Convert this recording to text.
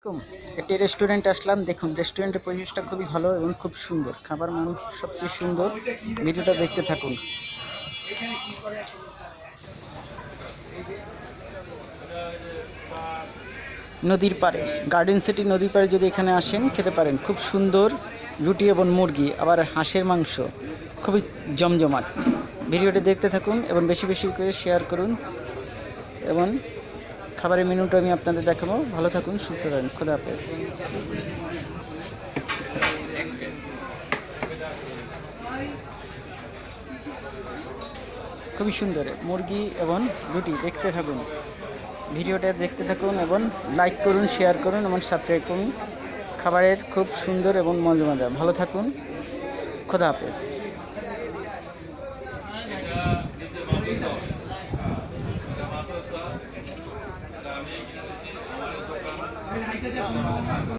কম একটি রেস্টুরেন্টে আসলাম। দেখুন রেস্টুরেন্টের পরিবেশটা খুবই ভালো এবং খুব সুন্দর, খাবার মান সবচেয়ে সুন্দর। ভিডিওটা দেখতে থাকুন। নদীর পাড়ে, গার্ডেন সিটি নদীর পাড়ে যদি এখানে আসেন খেতে পারেন। খুব সুন্দর রুটি এবং মুরগি, আবার হাঁসের মাংস, খুবই জমজমাট। ভিডিওটি দেখতে থাকুন এবং বেশি বেশি করে শেয়ার করুন, এবং খাবারের মেনুটা আমি আপনাদের দেখাবো। ভালো থাকুন, সুস্থ থাকুন, খোদা হাফেজ। খুবই সুন্দর মুরগি এবং রুটি, দেখতে থাকুন। ভিডিওটা দেখতে থাকুন এবং লাইক করুন, শেয়ার করুন এবং সাবস্ক্রাইব করুন। খাবারের খুব সুন্দর এবং মজা। ভালো থাকুন, খোদা হাফেজ।